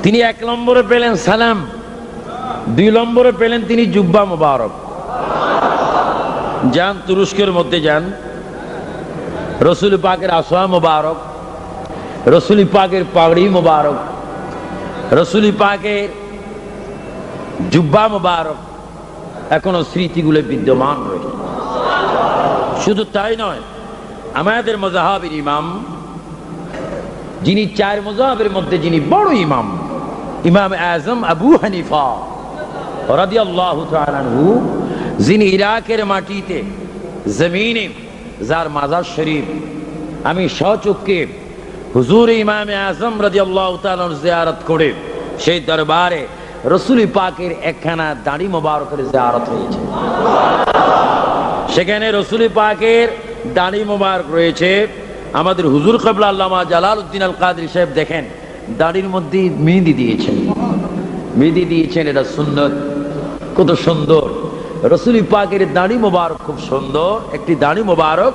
তিনি 1 নম্বরে পেলেন সালাম, 2 নম্বরে পেলেন তিনি জুব্বা মুবারক। যান তুরস্কের মধ্যে যান, রসুল পাকের আসওয়া মুবারক, রসুল পাকের পাগড়ি মুবারক, রসুল পাকের জুব্বা মুবারক এখনো স্মৃতিগুলো বিদ্যমান রয়েছে। শুধু তাই নয়, আমাদের মাযহাবের ইমাম, যিনি 4 মাযহাবের মধ্যে যিনি বড় ইমাম, ইমাম আজম আবু হানিফা রাদিয়াল্লাহু তাআলা আনহু, যিনি ইরাকের মাটিতে জমিনে যার মাজার শরীফ আমি স্বচক্ষে হুজুর ইমাম আজম রাদিয়াল্লাহু তাআলা জিয়ারত করে সেই দরবারে রসুল পাকের একখানা দাড়ি মোবারকের জিয়ারত হয়েছে। সেখানে রসুল পাকের দাড়ি মোবারক রয়েছে। আমাদের হুজুর কিবলা আল্লামা জালালউদ্দিন আল কাদরি সাহেব দেখেন দাড়ির মধ্যে মেহেদি দিয়েছেন, মেহেদি দিয়েছেন, এটা সুন্নত, কত সুন্দর। রসুল পাকের দাড়ি মোবারক খুব সুন্দর। একটি দাড়ি মোবারক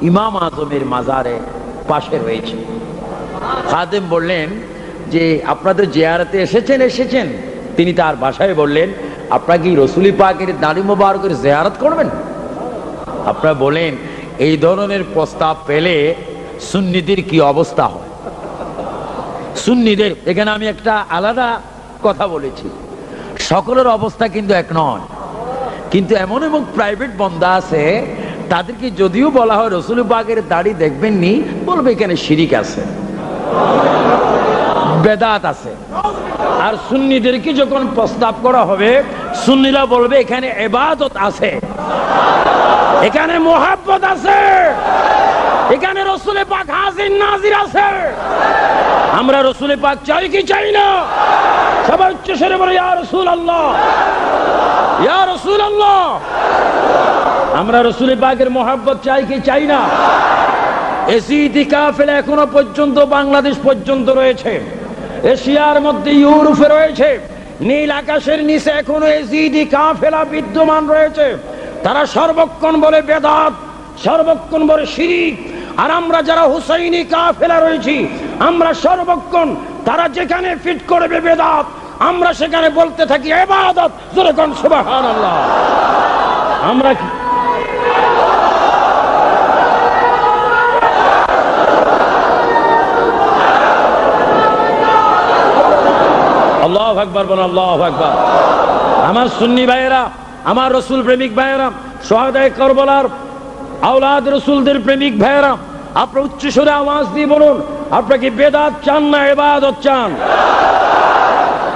ইমাম আজমের মাজারে পাশে রয়েছে। খাদেম বললেন যে আপনাদের জিয়ারতে এসেছেন। তিনি তার ভাষায় বললেন, আপনারা কি রসুল পাকের দাড়ি মোবারকের জিয়ারত করবেন? আপনারা বলেন এই ধরনের প্রস্তাব পেলে সুন্নিদের কি অবস্থা হয়। সুন্নিদের এখানে আমি একটা আলাদা কথা বলেছি, সকলের অবস্থা কিন্তু এক নয়, কিন্তু এমন এমন প্রাইভেট বন্দা আছে তাদেরকে যদিও বলা হয় রসুল পাকের দাড়ি দেখবেন নি, বলবে এখানে শিরিক আছে, বেদাত আছে। আর সুন্নিদেরকে যখন প্রস্তাব করা হবে সুন্নিরা বলবে এখানে ইবাদত আছে, এখানে মোহাব্বত আছে, এখানে রসুল পাক হাজির নাজির আছে। আমরা রসুল পাক চাই কি চাই না? সবাই উচ্চ স্বরে বলে ইয়া রাসূলুল্লাহ, ইয়া রাসূলুল্লাহ। আমরা রসুল পাকের মোহাব্বত চাই কি চাই না? এসিটি কাফেলা এখনো পর্যন্ত বাংলাদেশ পর্যন্ত রয়েছে, এশিয়ার মধ্যে ইউরোপে রয়েছে, নীল আকাশের নিচে এখনো এসিটি কাফেলা বিদ্যমান রয়েছে। তারা সর্বক্ষণ বলে বেদাত, সর্বক্ষণ বলে শিরিক। আর আমরা যারা হুসাইনি কাফেলা রয়েছি, আমরা সর্বক্ষণ তারা যেখানে ফিট করবে বেদাত, আমরা সেখানে বলতে থাকি ইবাদত। জোরে কোন সুবহানাল্লাহ। আমরা আল্লাহু আকবার বলেন, আল্লাহু আকবার। আমার সুন্নি ভাইয়েরা, আমার রসুল প্রেমিক ভাইয়েরা, শহাদায়ে কারবালার আওলাদ রসুলদের প্রেমিক ভাইয়েরা, আপনারা উচ্চ স্বরে আওয়াজ দিয়ে বলুন, আপনারা কি বেদাত চান না ইবাদত চান?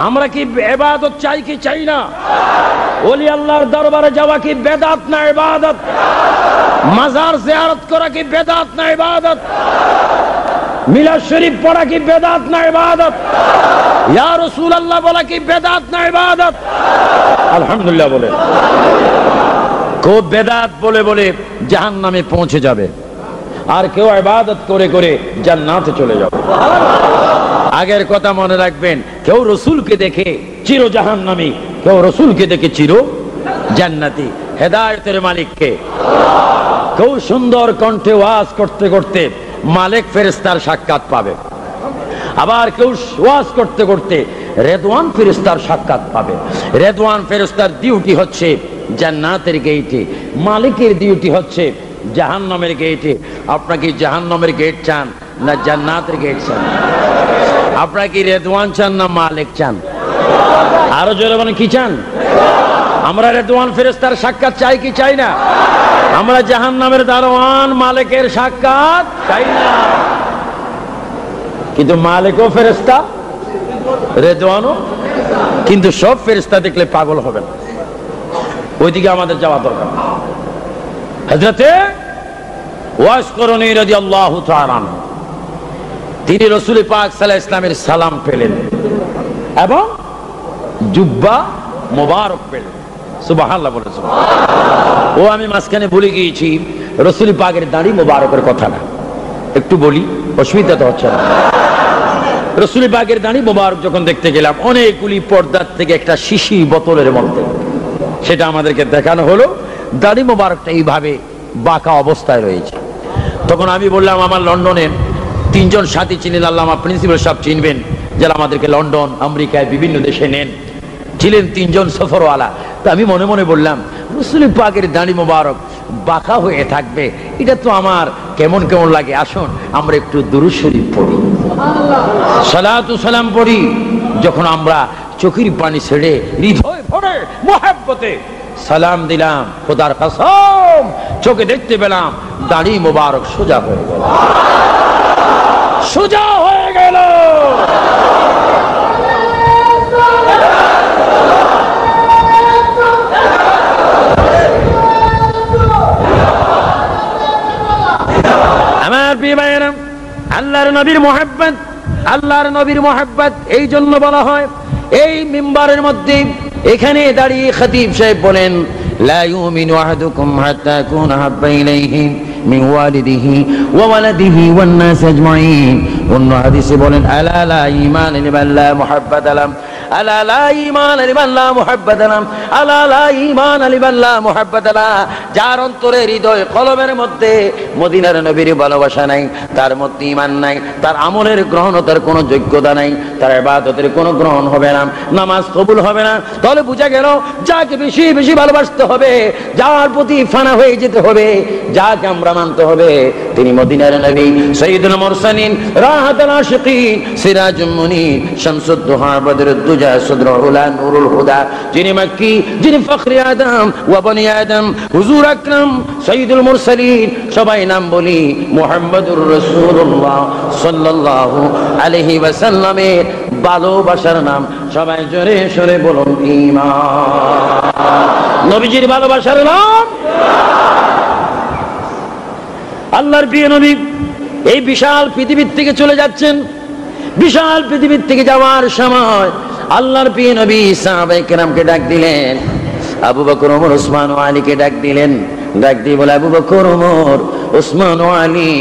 আমরা কি ইবাদত চাই কি চাই না? ওলি আল্লাহর দরবারে যাওয়া কি বেদাত না ইবাদত? মাজার জিয়ারত করা কি বেদাত না ইবাদত? মিলাদ শরীফ পড়া কি বেদাত না ইবাদত? ইয়া রাসূলুল্লাহ বলা কি বেদাত না ইবাদত? আলহামদুলিল্লাহ বলে। কেউ বেদাত বলে বলে জাহান্নামে পৌঁছে যাবে, আর কেউ ইবাদত করে করে জান্নাতে চলে যাবে। আগের কথা মনে রাখবেন, কেউ রসুলকে দেখে চির জাহান্নামী, কেউ রসুলকে দেখে চির জান্নাতি। হেদায়েতের মালিককে। কেউ সুন্দর কণ্ঠে ওয়াজ করতে করতে মালিক ফেরেশতার সাক্ষাৎ পাবে, আবার কেউ ওয়াজ করতে করতে রেদওয়ান ফেরেশতার সাক্ষাৎ পাবে। রেদওয়ান ফেরেশতার ডিউটি হচ্ছে জান্নাতের গেটে, মালিকের ডিউটি হচ্ছে জাহান্নামের গেটে। আপনারা কি জাহান্নামের গেট চান না জান্নাতের গেট চান? আপনারা কি রেদওয়ান চান না মালিক চান? আরো জোরে বলেন, কি চান? আমরা রেদওয়ান ফেরেশতার সাক্ষাৎ চাই কি চাই না? আমরা জাহান্নামের দারোয়ান মালিকের সাক্ষাৎ চাই না। কিন্তু মালিকও ফেরেশতা, রেদওয়ানও, কিন্তু সব ফেরেশতা দেখলে পাগল হবেন, ওইদিকে আমাদের যাওয়া দরকার। হযরতে ওয়াইস করনী রাদিয়াল্লাহু তাআলা আনহু, তিনি রাসূল পাক সাল্লাল্লাহু আলাইহি ওয়াসাল্লামের সালাম পেলেন এবং জুব্বা মোবারক পেলেন। সুবহানাল্লাহ বলে। ও আমি মাঝখানে ভুলে গিয়েছি রাসূল পাকের দাড়ি মোবারকের কথাটা একটু বলি, অসুবিধা তো হচ্ছে না। রাসূল পাকের দাড়ি মোবারক যখন দেখতে গেলাম, অনেকগুলি পর্দার থেকে একটা শিশি বোতলের মধ্যে সেটা আমাদেরকে দেখানো হলো, দাড়ি মোবারকটা এইভাবে বাঁকা অবস্থায় রয়েছে। তখন আমি বললাম, আমার লন্ডনের 3 জন সাথী চিনেন, আল্লামা প্রিন্সিপাল সাহেব চিনবেন, যারা আমাদেরকে লন্ডন আমেরিকায় বিভিন্ন দেশে নেন, ছিলেন 3 জন সফরওয়ালা। তো আমি মনে মনে বললাম, রাসূল পাকের দাড়ি মোবারক বাঁকা হয়ে থাকবে, এটা তো আমার কেমন কেমন লাগে। আসুন আমরা একটু দুরূদ শরীফ পড়ি, সালাতু সালাম পড়ি। যখন আমরা চোখের পানি ছেড়ে হৃদয় ভরে মুহাব্বতে সালাম দিলাম, খোদার কসম চোখে দেখতে পেলাম দাড়ি মোবারক সোজা হয়ে গেল, সোজা হয়ে গেল। আমার প্রিয় ভাইয়েরা, আল্লাহর নবীর মুহাব্বত, আল্লাহর নবীর মুহাব্বত এই জন্য বলা হয়, এই মিম্বারের মধ্যে এখানে দাঁড়িয়ে খতিব সাহেব বলেন, লা ইউমিনু আহাদুকুম হাত্তা ইয়াকুনা হাব্বা ইলাইহি মিন ওয়ালিদিহি ওয়া ওয়ালাদিহি ওয়ান নাস আজমাইন। অন্য হাদিসে বলেন, আলা লা ঈমান লিমান লা মুহাব্বাতা লাহু, আলা লা ঈমান লিমান লা মুহাব্বাতা লাহু, আলা লা ঈমান লিমান লা মুহাব্বাতা লাহু। যার অন্তরে হৃদয় কলবের মধ্যে মদিনার নবীর ভালোবাসা নাই, তার মধ্যে ঈমান নাই, তার আমলের গ্রহণতার কোনো যোগ্যতা নাই, তার ইবাদতের কোনো গ্রহণ হবে না, নামাজ কবুল হবে না। তাহলে বোঝা গেল যাকে বেশি বেশি ভালোবাসতে হবে, যার প্রতি ফানা হয়ে যেতে হবে, যাকে আমরা মানতে হবে, তিনি মদিনার নবী, সাইয়্যিদুল মুরসালিন, রাহাতুল আশিকিন, সিরাজুল মুনির, শামসুদ দুহা, বদরুদ দুজা, সদরুল উলা, নূরুল হুদা, যিনি মক্কি, যিনি ফখরে আদম ওয়া বনি আদম, হুজুর আকরাম সাইয়্যিদুল মুরসালিন। সবাই নাম বলি, মুহাম্মদুর রাসূলুল্লাহ সাল্লাল্লাহু আলাইহি ওয়াসাল্লামের ভালোবাসার নাম সবাই জোরে সরে বলুন ঈমান। নবীজির ভালোবাসার নাম। আল্লাহর প্রিয় নবী এই বিশাল পৃথিবীর থেকে চলে যাচ্ছেন। বিশাল পৃথিবীর থেকে যাওয়ার সময় আল্লাহর প্রিয় নবী সাহাবায়ে কেরামকে ডাক দিলেন, আবু বকর, ওমর, ওসমান ও আলীকে ডাক দিলেন। ডাক দিয়ে বলে, আবু বকর, ওমর, ওসমান ও আলী,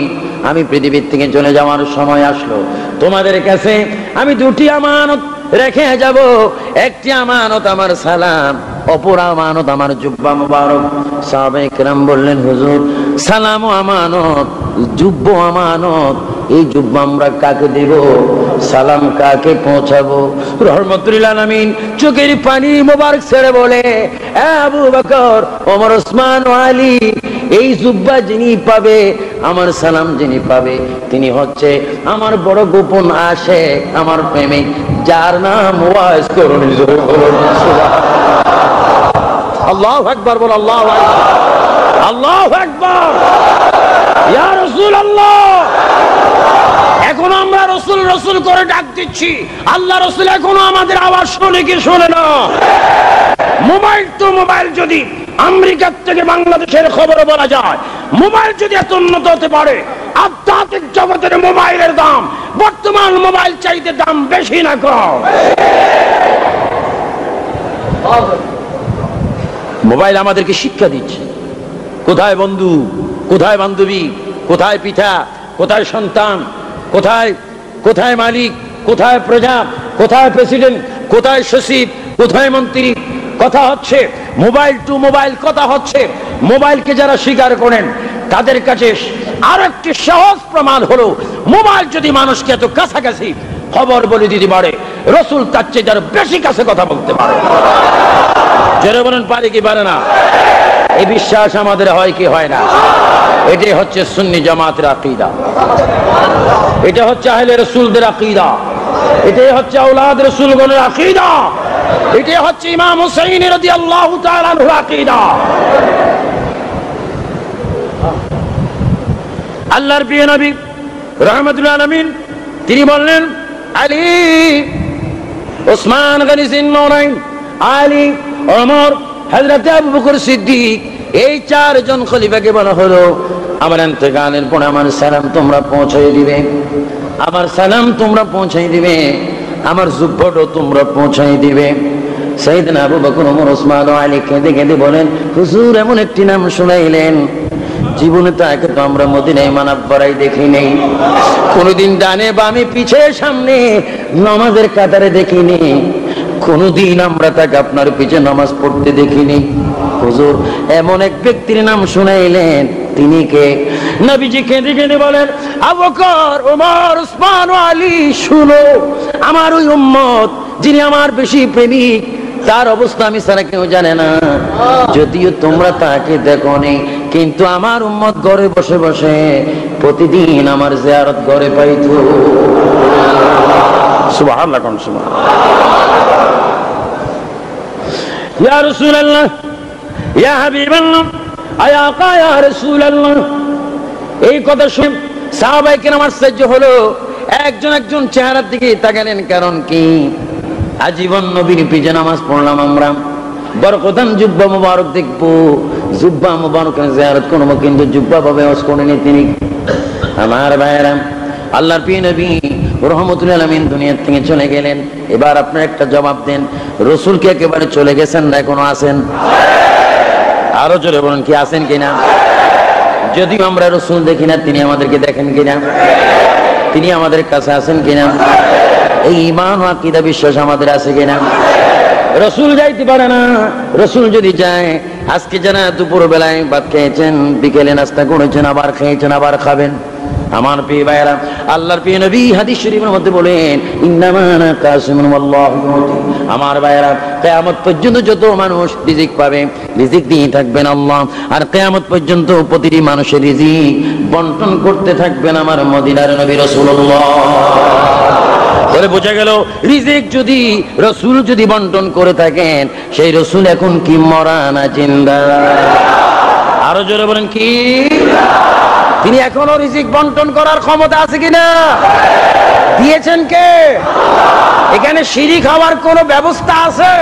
আমি পৃথিবীর থেকে চলে যাওয়ার সময় আসলো, তোমাদের কাছে আমি 2টি আমানত রেখে যাব। একটি আমানত আমার সালাম, অপর আমানত আমার জুব্বা মুবারক। সাহাবায়ে কেরাম বললেন, হুজুর, সালাম ও আমানত, জুব্বা আমানত, এই জুব্বা আমরা কাকে দেব, সালাম কাকে পৌঁছাবো? রহমতুল আলামিন চোখের পানি মোবারক ছেড়ে বলে, আবু বকর, ওমর, ওসমান ও আলী, এই জুব্বা যিনি পাবে, আমার সালাম যিনি পাবে, তিনি হচ্ছে আমার বড় গোপন আশিক, আমার প্রেমিক, যার নাম ওয়াইস করুন। আল্লাহু আকবার বল, আল্লাহু আকবার, আল্লাহু আকবার। ইয়া রাসূলুল্লাহ, এখন আমরা রাসূল রাসূল করে ডাক দিচ্ছি, আল্লাহ রাসূল এখনো আমাদের আওয়াজ শোনে কি শোনে না? মোবাইল তো মোবাইল, যদি আমেরিকা থেকে বাংলাদেশের খবর বলা যায়, মোবাইল যদি এত উন্নত হতে পারে, আধ্যাত্মিক জগতের মোবাইলের দাম বর্তমান মোবাইল চাইতে দাম বেশি না কম? মোবাইল আমাদেরকে শিক্ষা দিচ্ছে, কোথায় বন্ধু, কোথায় বান্ধবী, কোথায় পিতা, কোথায় সন্তান, কোথায় কোথায় মালিক, কোথায় প্রজা, কোথায় প্রেসিডেন্ট, কোথায় সচিব, কোথায় মন্ত্রী, কথা হচ্ছে মোবাইল টু মোবাইল। কথা হচ্ছে মোবাইলকে যারা স্বীকার করেন তাদের কাছে আর একটি সহজ প্রমাণ হলো, মোবাইল যদি মানুষকে এত কাছাকাছি খবর বলে দিতে পারে, রাসূল তার চেয়ে যারা বেশি কাছে কথা বলতে পারে। জোরে বলেন, পারে কি পারে না? এই বিশ্বাস আমাদের হয় কি হয় না? এটাই হচ্ছে সুন্নি জামাতের আকীদা, এটা হচ্ছে আহলে রাসূলদের আকীদা, এটাই হচ্ছে আওলাদ রাসূলগণের আকীদা, এটাই হচ্ছে ইমাম হুসাইন রাদিয়াল্লাহু তাআলা আনহুর আকীদা। আল্লাহর প্রিয় নবী রাহমাতুল আলামিন তিনি বললেন, আলী, ওসমান গনি জিন্নুরাইন, আলী, ওমর, হযরত আবু বকর সিদ্দিক, এই 4 জন খলিফাকে বলা হলো, আমার ইন্তেকালের পর আমার সালাম তোমরা পৌঁছাই দিবে, আমার সালাম তোমরা পৌঁছাই দিবে, আমার জুব্বাটাও তোমরা পৌঁছাই দিবে। সাইয়েদনা আবু বকর, ওমর, ওসমান ও আলী কেঁদে কেঁদে বলেন, হুজুর এমন একটি নাম শুনাইলেন, জীবনে তো একে তো আমরা মদিনায় মানাব্বরাই দেখি নেই, কোনদিন ডানে বামে পিছে সামনে নামাজের কাতারে দেখিনি, কোনদিন আমরা তাকে আপনার পিছে নামাজ পড়তে দেখিনি। হুজুর এমন এক ব্যক্তির নাম শুনাইলেন, তিনি কে? নবীজি কেঁদে কেঁদে বলেন, আবু বকর, ওমর, উসমান ও আলী, শুনো, আমার ওই উম্মত যিনি আমার বেশি প্রেমিক, তার অবস্থা আমি ছাড়া কেউ জানে না। যদিও তোমরা তাকে দেখোনি, কিন্তু আমার উম্মত ঘরে বসে বসে প্রতিদিন আমার জিয়ারত ঘরে পাইতো। সুবহানাল্লাহ, সুবহানাল্লাহ। ইয়া রাসূলুল্লাহ, ইয়া হাবিবাল্লাহ, আয়া আকা, ইয়া রাসূলুল্লাহ। এই কথা শুনে সাহাবায়ে কেরাম আশ্চর্য হলো, একজন একজন চেহারার দিকে তাকালেন। কারণ কি? আজীবন নবীর পিছে নামাজ পড়লাম আমরা, বরকতান জুব্বা মুবারক দেখবো, জুব্বা মুবারকের জিয়ারত করবো, কিন্তু জুব্বা ভাবে ওয়াজ করেনি তিনি। আমার ভাইয়েরা, আল্লাহর প্রিয় নবী রহমতুল আলামিন দুনিয়া থেকে চলে গেলেন। এবার আপনার একটা জবাব দেন, রাসূল কি একেবারে চলে গেছেন না এখনো আছেন? আরো জোরে বলুন, কি আছেন কিনা? যদিও আমরা রাসূল দেখি না, তিনি আমাদেরকে দেখেন কিনা? তিনি আমাদের কাছে আছেন কিনা? এই ঈমান ও আকীদা বিশ্বাস আমাদের আছে কিনা? রাসূল যাইতে পারে না। রাসূল যদি যায়, আজকে যারা দুপুর বেলায় ভাত খেয়েছেন, বিকেলে নাস্তা করেছেন, আবার খেয়েছেন, আবার খাবেন। আমার প্রিয় ভাইরা, আল্লাহর প্রিয় নবী হাদিস শরীফের মধ্যে বলেন, ইন্নামা আনা কাসিমুন ওয়াল্লাহু ইউতি। আমার ভাইরা, কিয়ামত পর্যন্ত যত মানুষ রিজিক পাবে, রিজিক দিয়ে থাকবেন আল্লাহ, আর কিয়ামত পর্যন্ত প্রতিটি মানুষের রিজিক বন্টন করতে থাকবেন আমার মদিনার নবী রাসূলুল্লাহ। বলে বোঝা গেল, রিজিক যদি রাসূল যদি বন্টন করে থাকেন, সেই রাসূল এখন কি মরা না জিন্দা? আরো জোরে বলেন, কি? তিনি এখনো রিজিক বন্টন করার ক্ষমতা আছে কিনা? দিয়েছেন কে? এখানে শিরিক হওয়ার কোন ব্যবস্থা আছে?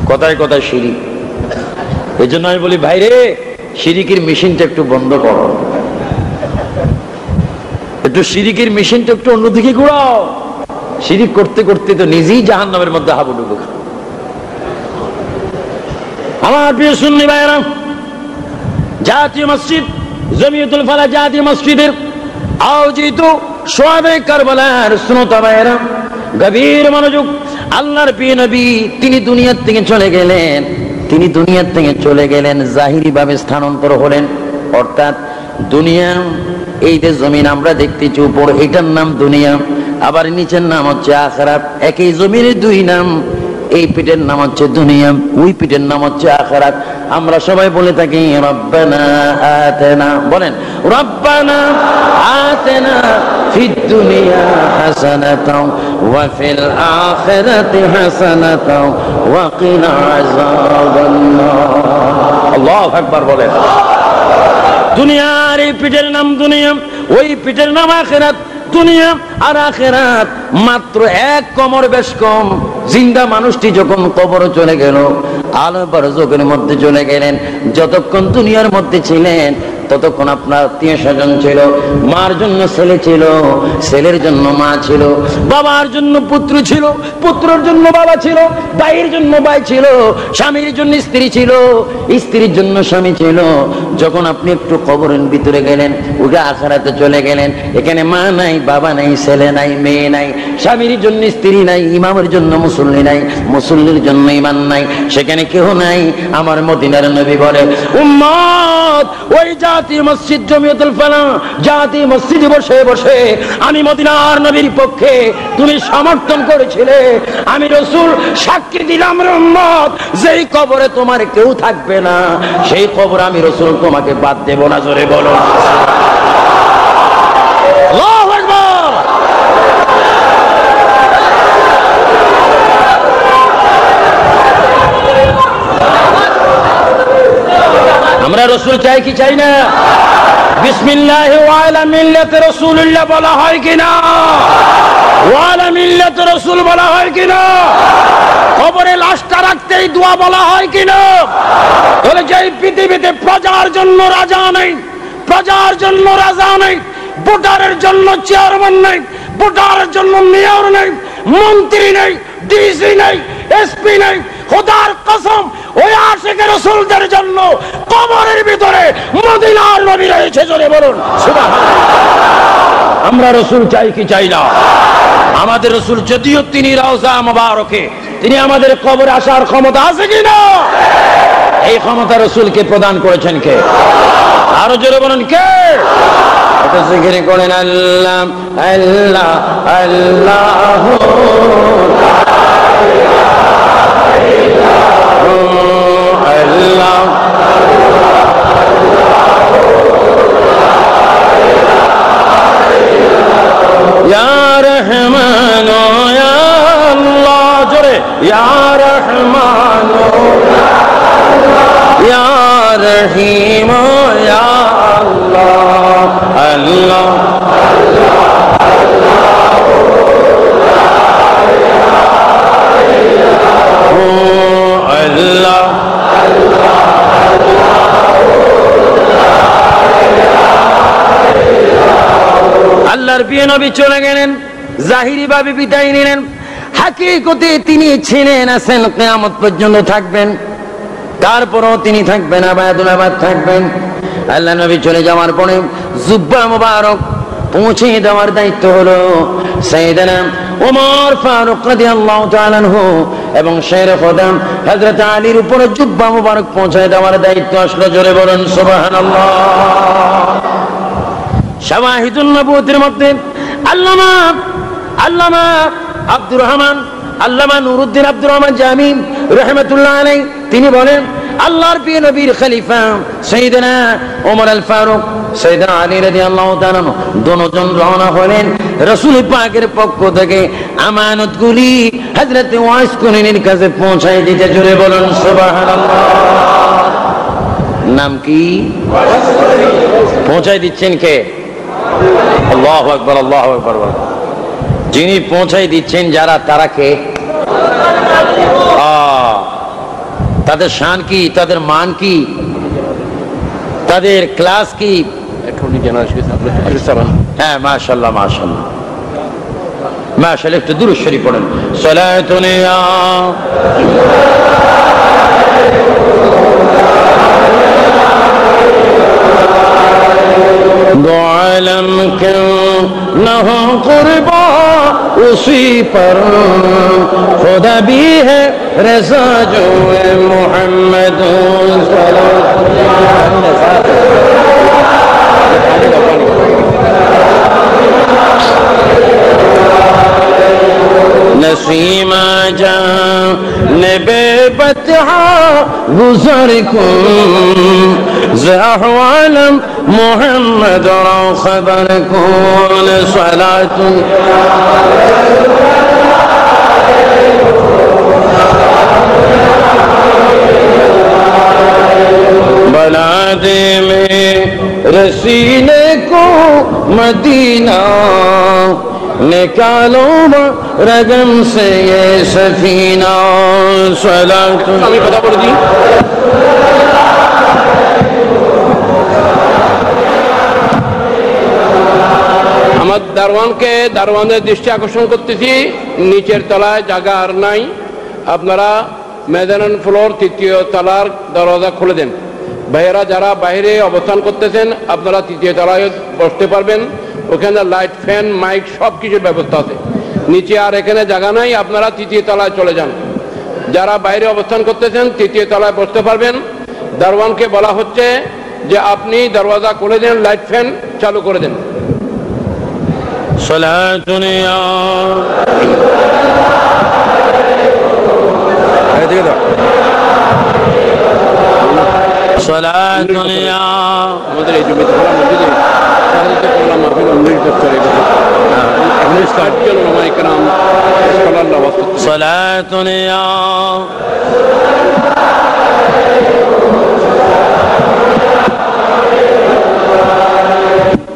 কথায় কথায় শিরিক। এই জন্য আমি বলি, ভাইরে, শিরিকের মেশিনটা একটু বন্ধ করো, একটু শিরিকের মেশিনটা একটু অন্যদিকে ঘোরাও। শিরিক করতে করতে তো নিজেই জাহান্নামের মধ্যে হাবুডুবু। আমার প্রিয় সুন্নি ভাইরা, জাতীয় মসজিদ জমিয়তুল ফালাহ জাতীয় মসজিদের আয়োজিত সোহাবে কারবালার শ্রোতা ভাইরা, গভীর মনোযোগ। আল্লাহর প্রিয় নবী তিনি দুনিয়ার থেকে চলে গেলেন। তিনি দুনিয়ার থেকে চলে গেলেন, জাহিরি ভাবে স্থানান্তর হলেন। অর্থাৎ দুনিয়া, এই যে জমিন আমরা দেখতেছি উপর, এটার নাম দুনিয়া, আবার নিচের নাম হচ্ছে আখিরাত। একই জমিনের দুই নাম। এই পিঠের নাম হচ্ছে দুনিয়া, ওই পিঠের নাম হচ্ছে আখিরাত। আমরা সবাই বলে থাকি রব্বানা আতিনা, বলেন রব্বানা আতিনা ফিদ দুনিয়া হাসানাতাও ওয়া ফিল আখিরাতি হাসানাতাও ওয়া কিনা আযাবান্নার। আল্লাহু আকবার বলেন। দুনিয়ার এই পিঠের নাম দুনিয়া, ওই পিঠের নাম আখিরাত। দুনিয়া আর আখিরাত মাত্র এক কোমর বেশ কম। জিন্দা মানুষটি যখন কবরে চলে গেল, আলো বারজকের মধ্যে চলে গেলেন, যতক্ষণ দুনিয়ার মধ্যে ছিলেন ততক্ষণ আপনার আত্মীয় স্বজন ছিল। মার জন্য ছেলে ছিল, ছেলের জন্য মা ছিল, বাবার জন্য পুত্র ছিল, পুত্রের জন্য বাবা ছিল, ভাইয়ের জন্য ভাই ছিল, স্বামীর জন্য স্ত্রী ছিল, স্ত্রীর জন্য স্বামী ছিল। যখন আপনি একটু কবরের ভিতরে গেলেন, উঠে আখিরাতে চলে গেলেন, এখানে মা নাই, বাবা নাই, ছেলে নাই, মেয়ে নাই, স্বামীর জন্য স্ত্রী নাই, ইমামের জন্য মুসল্লি নাই, মুসল্লির জন্য ইমান নাই, সেখানে কেউ নাই। আমার মদিনার নবী বলে, উম্মত, ওই জাতীয় মসজিদ জমিয়তুল ফালাহ জাতীয় মসজিদে বসে বসে আমি মদিনার নবীর পক্ষে তুমি সমর্থন করেছিলে। আমি রাসূল সাক্ষী দিলাম রে উম্মত, যেই কবরে তোমার কেউ থাকবে না, সেই কবর আমি রাসূল তোমাকে বাদ দেব না। জোরে বলো আল্লাহু আকবার। আমরা রাসূল চাই কি চাই না? বিসমিল্লাহ ওয়া আলা মিল্লাতি রাসূলিল্লাহ বলা হয় কিনা? ওয়া আলা মিল্লাতি রাসূল বলা হয় কিনা? কবরে লাশটা রাখতেই দোয়া বলা হয় কিনা? বলে যে পৃথিবীতে প্রজার জন্য রাজা নেই, প্রজার জন্য রাজা নেই, ভোটারের জন্য চেয়ারম্যান নেই, ভোটারের জন্য মেয়র নেই, মন্ত্রী নেই, ডিসি নেই, এসপি নেই, খোদার কসম ওই আশিকে রাসূলদের জন্য কবরের ভিতরে মদিনার নবী রয়েছে। জোরে বলুন সুবহানাল্লাহ। আমরা রাসূল চাই কি চাই না? আমাদের রাসূল যদিও তিনি রওজা মুবারকে তিনি আমাদের কবরে আসার ক্ষমতা আছে কিনা? এই ক্ষমতা রাসূলকে প্রদান করেছেন কে? আরো জোরে বলেন কে? এটা জিকির করেন আল্লাহ আল্লাহ আল্লাহু আল্লাহ ইয়া রহমান ইয়া আল্লাহ, জোরে ইয়া রহমান ইয়া রহিম ইয়া আল্লাহ আল্লাহ আল্লাহ। আল্লাহর প্রিয় নবী চলে গেলেন, জাহিরি ভাবে বিদায় নিলেন, হাকিকতে তিনি ছিলেন আছেন কিয়ামত পর্যন্ত থাকবেন, তারপরও তিনি থাকবেন, আবাদুল আবাদ থাকবেন। আল্লাহ নবী চলে যাওয়ার পরে জুব্বা মুবারক পৌঁছে দেওয়ার দায়িত্ব হলো সাইয়েদনা ওমর ফারুক রাদিয়াল্লাহু তাআলা আনহু এবং শেরে খোদা হযরত আলীর উপরে জুব্বা মুবারক পৌঁছে দেওয়ার দায়িত্ব আসলো। জোরে বলুন সুবহানাল্লাহ। শাওয়াহিদুন নবুয়তের মধ্যে আল্লামা আব্দুর রহমান, আল্লামা নুরুদ্দিন আব্দুর রহমান জামি রাহমাতুল্লাহ আলাইহি তিনি বলেন, আল্লাহর প্রিয় নবীর খলিফা সাইয়েদনা ওমর আল ফারুক, সাইয়েদনা আলী রাদিয়াল্লাহু তাআলা দুজন রওনা হলেন রাসূল পাকের পক্ষ থেকে আমানতগুলি হযরত ওয়াইস কুরনির কাছে পৌঁছায় দিতে। জোরে বলুন সুবহানাল্লাহ। নাম কি? পৌঁছায় দিচ্ছেন কে? আল্লাহু আকবার, আল্লাহু আকবার। যিনি পৌঁছায় দিচ্ছেন যারা, তারা কে? তাদের শান কি, তাদের মান কি, তাদের ক্লাস কি? হ্যাঁ মাশাআল্লাহ মাশাআল্লাহ মাশাআল্লাহ। একটু দুরূদ শরীফ পড়েন। সালাতুন ইয়া दो आलम क्यों न हो कुर्बा उसी पर खुदा भी है रज़ा जो मोहम्मद नसीमा जानबे बतहा गुज़र कुन ज़हवालम मोहम्मद रो खबर कुन सलातुन बलादे में रसीले को मदीना निकालो रगम से ये सफीना सलातुन। আমি কথা বলে দিই, আমার দারওয়ানের দৃষ্টি আকর্ষণ করতেছি, নিচের তলায় জায়গা আর নাই, আপনারা মেজানান ফ্লোর ৩য় তলার দরজা খুলে দেন। ভাইয়েরা যারা বাইরে অবস্থান করতেছেন আপনারা ৩য় তলায় বসতে পারবেন, ওখানে লাইট ফ্যান মাইক সব কিছুর ব্যবস্থা আছে। নিচে আর এখানে জায়গা নাই, আপনারা ৩য় তলায় চলে যান। যারা বাইরে অবস্থান করতেছেন ৩য় তলায় বসতে পারবেন। দারওয়ানকে বলা হচ্ছে যে আপনি দরওয়াজা খুলে দেন, লাইট ফ্যান চালু করে দেন। সালাতুন ইয়া সালাতুন ইয়া আমাদের এই জমিতে খোলা মসজিদে সাহায্য করলাম মাহফিল 19 বছর এখন স্টার্ট করলো ওলামায়ে কেরাম স্কলাররা ওয়াসত। সালাতুন ইয়া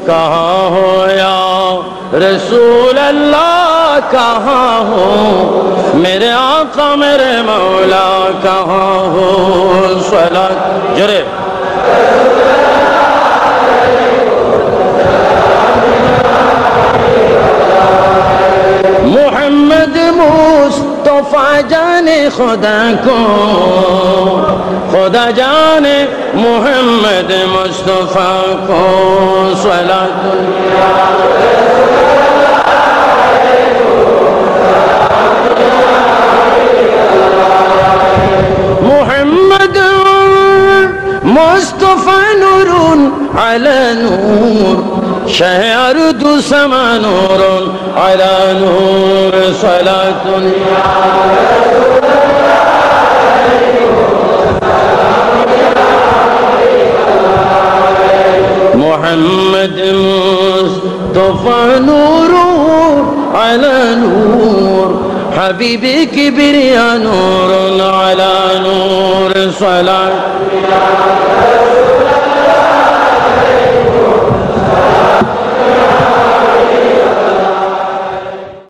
कहाँ हो या रसूल अल्लाह, कहाँ हो मेरे आका मेरे मौला, कहाँ हो सलात जरे मोहम्मद मुस्तफा जाने खुदा को, खुदा जाने मोहम्मद मुस्तफा को सलातुन شهر سما نور على نور صلاة محمد مصطفى نور على نور حبيبي كبرياء نور على نور صلاة